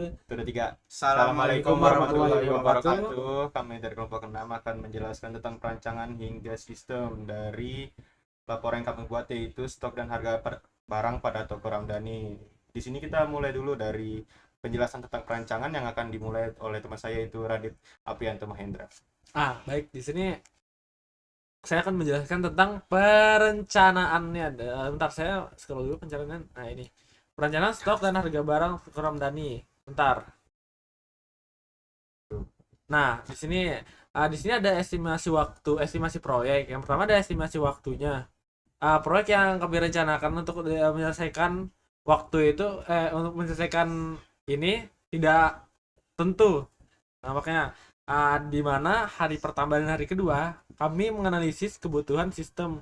Sudah tiga. Assalamualaikum Assalamualaikum warahmatullahi warahmatullahi wabarakatuh. wabarakatuh. Kami dari kelompok 6 akan menjelaskan tentang perancangan hingga sistem dari laporan yang kami buat, yaitu stok dan harga barang pada toko Ramdhani. Di sini kita mulai dulu dari penjelasan tentang perancangan yang akan dimulai oleh teman saya, yaitu Radit Aprianto Mahendra. Baik, di sini saya akan menjelaskan tentang perencanaannya. Bentar, saya scroll dulu perencanaan. Nah, ini. Perencanaan stok dan harga barang toko Ramdhani. Bentar. Nah, di sini ada estimasi waktu, estimasi proyek. Yang pertama ada estimasi waktunya. Proyek yang kami rencanakan untuk menyelesaikan waktu itu untuk menyelesaikan ini tidak tentu. Nah, makanya di mana hari pertama dan hari kedua kami menganalisis kebutuhan sistem,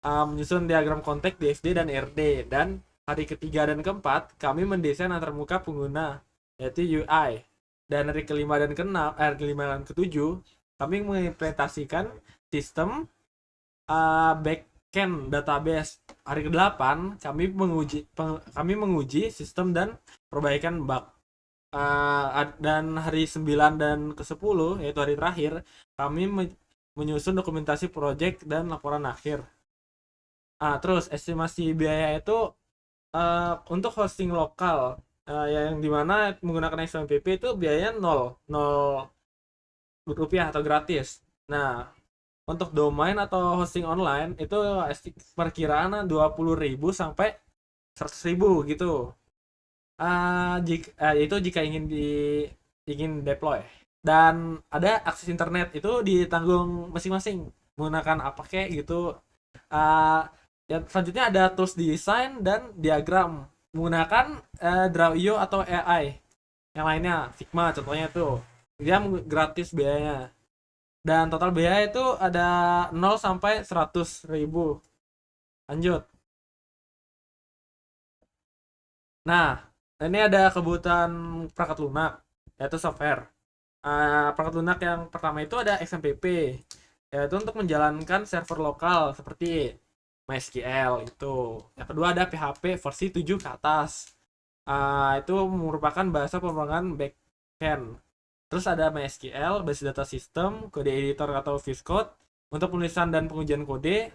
menyusun diagram konteks DFD dan RD, dan hari ketiga dan keempat kami mendesain antarmuka pengguna yaitu UI, dan hari kelima dan keenam, kelima dan ketujuh kami mengimplementasikan sistem backend database. Hari ke-8 kami menguji sistem dan perbaikan bug. Dan hari 9 dan ke-10 yaitu hari terakhir kami menyusun dokumentasi project dan laporan akhir. Terus estimasi biaya itu untuk hosting lokal, yang dimana menggunakan XMPP itu biayanya nol rupiah atau gratis. Nah, untuk domain atau hosting online itu perkiraan 20.000 sampai 100.000 gitu. Jika ingin deploy, dan ada akses internet itu ditanggung masing-masing menggunakan apa kayak gitu. uh, yang selanjutnya ada tools design dan diagram menggunakan Draw.io atau AI. Yang lainnya Figma contohnya tuh dia gratis biayanya, dan total biaya itu ada 0 sampai 100.000. Lanjut. Nah, ini ada kebutuhan perangkat lunak, yaitu software. Perangkat lunak yang pertama itu ada XMPP, yaitu untuk menjalankan server lokal seperti MySQL itu. Yang kedua ada PHP versi 7 ke atas. Itu merupakan bahasa pemrograman backend. Terus ada MySQL, Base Data System, kode editor atau VS Code untuk penulisan dan pengujian kode.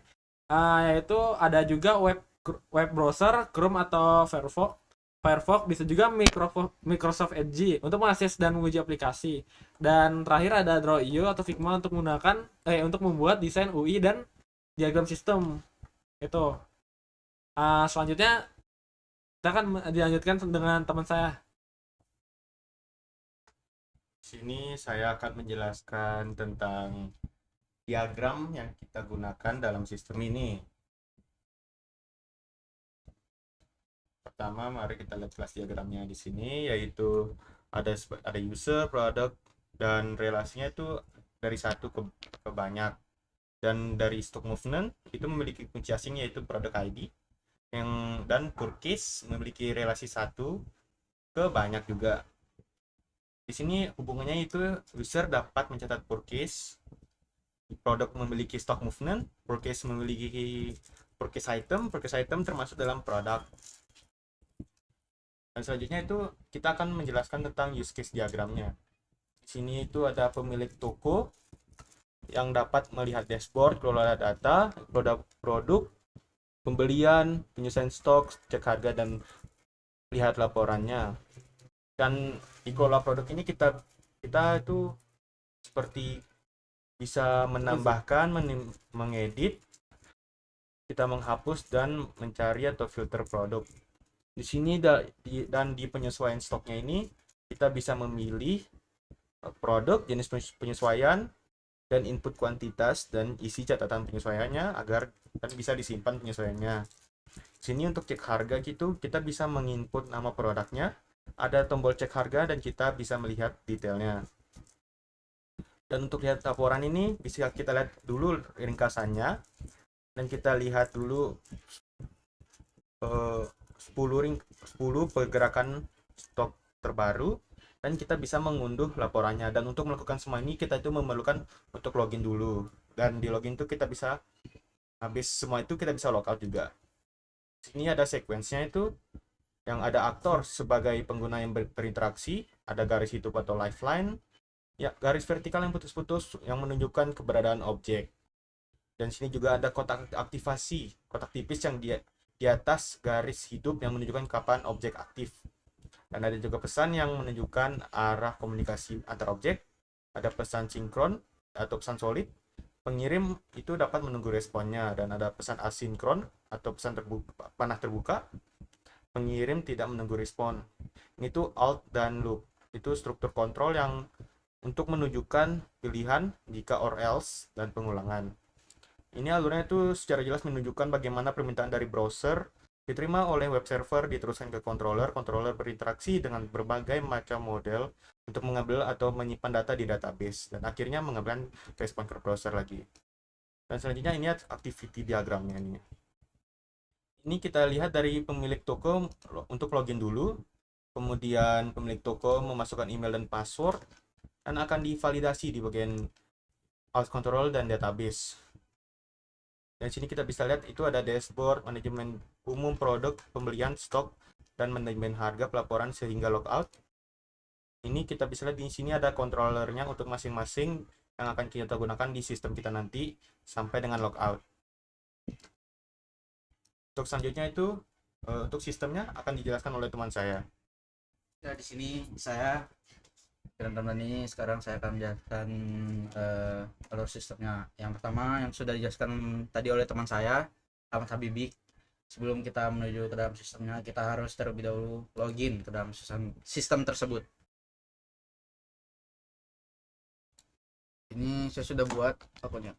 Yaitu ada juga web browser, Chrome atau Firefox, bisa juga Microsoft Edge untuk mengakses dan menguji aplikasi. Dan terakhir ada Draw.io atau Figma untuk membuat desain UI dan diagram sistem. Itu. Selanjutnya kita akan dilanjutkan dengan teman saya. Di sini saya akan menjelaskan tentang diagram yang kita gunakan dalam sistem ini. Pertama, mari kita lihat kelas diagramnya di sini, yaitu ada user, product, dan relasinya itu dari satu ke banyak. Dan dari stock movement itu memiliki kunci asing, yaitu product ID, dan purchase memiliki relasi satu ke banyak juga. Di sini hubungannya itu user dapat mencatat purchase, produk memiliki stock movement, purchase memiliki purchase item termasuk dalam produk. Dan selanjutnya itu kita akan menjelaskan tentang use case diagramnya. Di sini itu ada pemilik toko yang dapat melihat dashboard, kelola data, produk, pembelian, penyelesaian stok, cek harga, dan lihat laporannya. Dan di kelola produk ini kita itu seperti bisa menambahkan, mengedit, kita menghapus dan mencari atau filter produk. Di sini dan di penyesuaian stoknya ini kita bisa memilih produk, jenis penyesuaian, dan input kuantitas dan isi catatan penyesuaiannya agar kan bisa disimpan penyesuaiannya. Di sini untuk cek harga gitu kita bisa menginput nama produknya, ada tombol cek harga, dan kita bisa melihat detailnya. Dan untuk lihat laporan ini bisa kita lihat dulu ringkasannya, dan kita lihat dulu 10 pergerakan stok terbaru, dan kita bisa mengunduh laporannya. Dan untuk melakukan semua ini kita itu memerlukan untuk login dulu, dan di login itu kita bisa, habis semua itu kita bisa logout juga. Sini ada sequence-nya itu, yang ada aktor sebagai pengguna yang berinteraksi, ada garis hidup atau lifeline, ya garis vertikal yang putus-putus yang menunjukkan keberadaan objek. Dan sini juga ada kotak aktivasi, kotak tipis yang di atas garis hidup yang menunjukkan kapan objek aktif. Dan ada juga pesan yang menunjukkan arah komunikasi antar objek. Ada pesan sinkron atau pesan solid. Pengirim itu dapat menunggu responnya, dan ada pesan asinkron atau pesan panah terbuka. Pengirim tidak menunggu respon. Ini tuh alt dan loop. Itu struktur kontrol yang untuk menunjukkan pilihan jika or else dan pengulangan. Ini alurnya itu secara jelas menunjukkan bagaimana permintaan dari browser diterima oleh web server, diteruskan ke controller. Controller berinteraksi dengan berbagai macam model untuk mengambil atau menyimpan data di database, dan akhirnya mengambil respon ke browser lagi. Dan selanjutnya ini activity diagramnya ini. Ini kita lihat dari pemilik toko untuk login dulu. Kemudian pemilik toko memasukkan email dan password, dan akan divalidasi di bagian alt control dan database. Dan sini kita bisa lihat itu ada dashboard, manajemen umum produk, pembelian, stok, dan manajemen harga, pelaporan sehingga logout. Ini kita bisa lihat di sini ada controllernya untuk masing-masing yang akan kita gunakan di sistem kita nanti sampai dengan logout. Untuk selanjutnya itu untuk sistemnya akan dijelaskan oleh teman saya. Ya, di sini saya teman-teman ini sekarang saya akan menjelaskan alur sistemnya. Yang pertama yang sudah dijelaskan tadi oleh teman saya, Ahmad Habibi. Sebelum kita menuju ke dalam sistemnya, kita harus terlebih dahulu login ke dalam sistem tersebut. Ini saya sudah buat akunnya.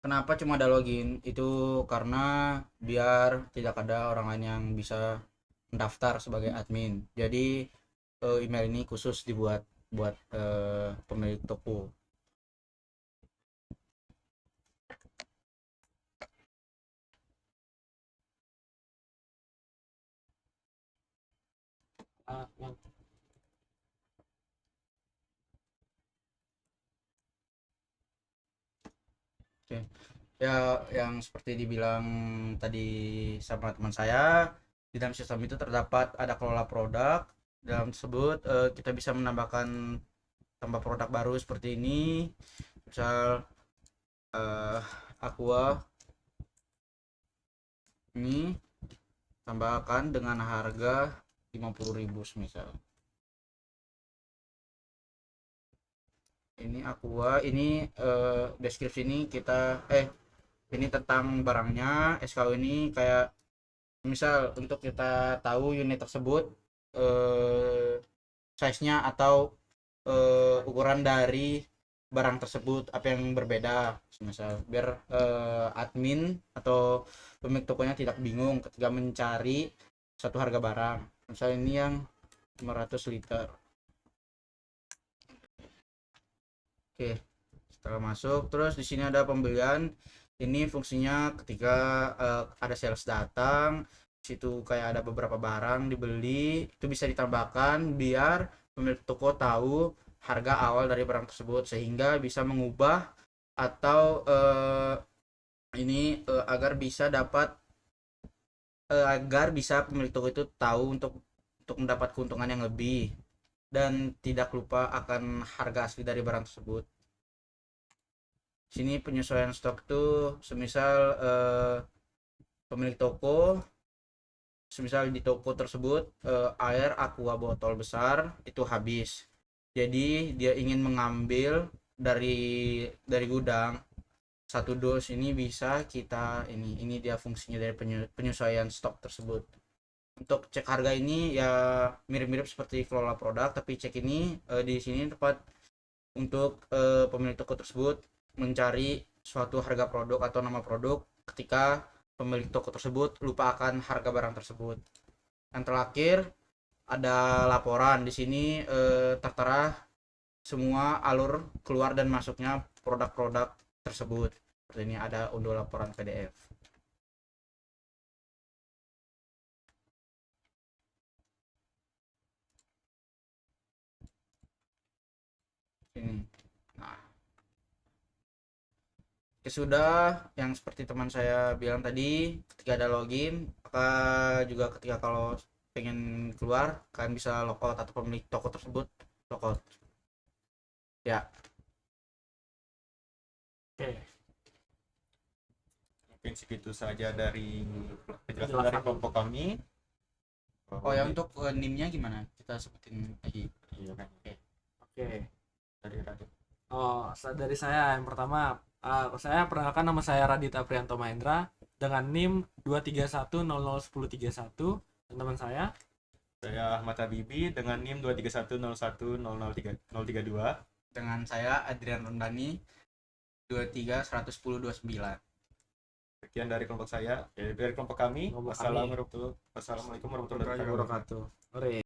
Kenapa cuma ada login? Itu karena biar tidak ada orang lain yang bisa mendaftar sebagai admin. Jadi email ini khusus dibuat buat pemilik toko. Oke. Ya, yang seperti dibilang tadi sama teman saya, di dalam sistem itu terdapat ada kelola produk. Dalam tersebut kita bisa menambahkan tambah produk baru seperti ini. Misal Aqua ini tambahkan dengan harga 50.000 misal. Ini Aqua, ini deskripsi ini kita ini tentang barangnya. SKU ini kayak misal untuk kita tahu unit tersebut size-nya atau ukuran dari barang tersebut apa yang berbeda, misal biar admin atau pemilik tokonya tidak bingung ketika mencari satu harga barang. Misal ini yang 500 liter. Oke, setelah masuk terus di sini ada pembelian. Ini fungsinya ketika ada sales datang, situ kayak ada beberapa barang dibeli, itu bisa ditambahkan biar pemilik toko tahu harga awal dari barang tersebut sehingga bisa mengubah atau agar bisa pemilik toko itu tahu untuk mendapat keuntungan yang lebih dan tidak lupa akan harga asli dari barang tersebut. Sini penyesuaian stok tuh semisal pemilik toko, semisal di toko tersebut air aqua botol besar itu habis, jadi dia ingin mengambil dari gudang satu dos, ini bisa kita ini dia fungsinya dari penyesuaian stok tersebut. Untuk cek harga ini ya mirip-mirip seperti kelola produk, tapi cek ini di sini tepat untuk pemilik toko tersebut mencari suatu harga produk atau nama produk ketika pemilik toko tersebut lupa akan harga barang tersebut. Yang terakhir ada laporan. Di sini tertera semua alur keluar dan masuknya produk-produk tersebut. Seperti ini ada unduh laporan PDF. Ini. Nah, Oke, sudah yang seperti teman saya bilang tadi, ketika ada login, maka juga ketika kalau pengen keluar, kalian bisa logout atau pemilik toko tersebut logout. Ya, Oke. Mungkin segitu saja dari penjelasan Penjelasan. dari kelompok kami. oh ya untuk NIM-nya gimana? Kita sebutin lagi. Iya kan. Oke. Dari Radit. Oh, dari saya yang pertama, saya perkenalkan, nama saya Radita Prianto Mahendra dengan NIM 231001031, dan teman saya Saya Ahmad Habibi dengan NIM 23101003032. Dengan saya Adrian Rondani 2311029. Sekian dari kelompok saya, dari kelompok kami. Kelompok kami. Wassalamualaikum warahmatullahi wabarakatuh. wabarakatuh. Oke.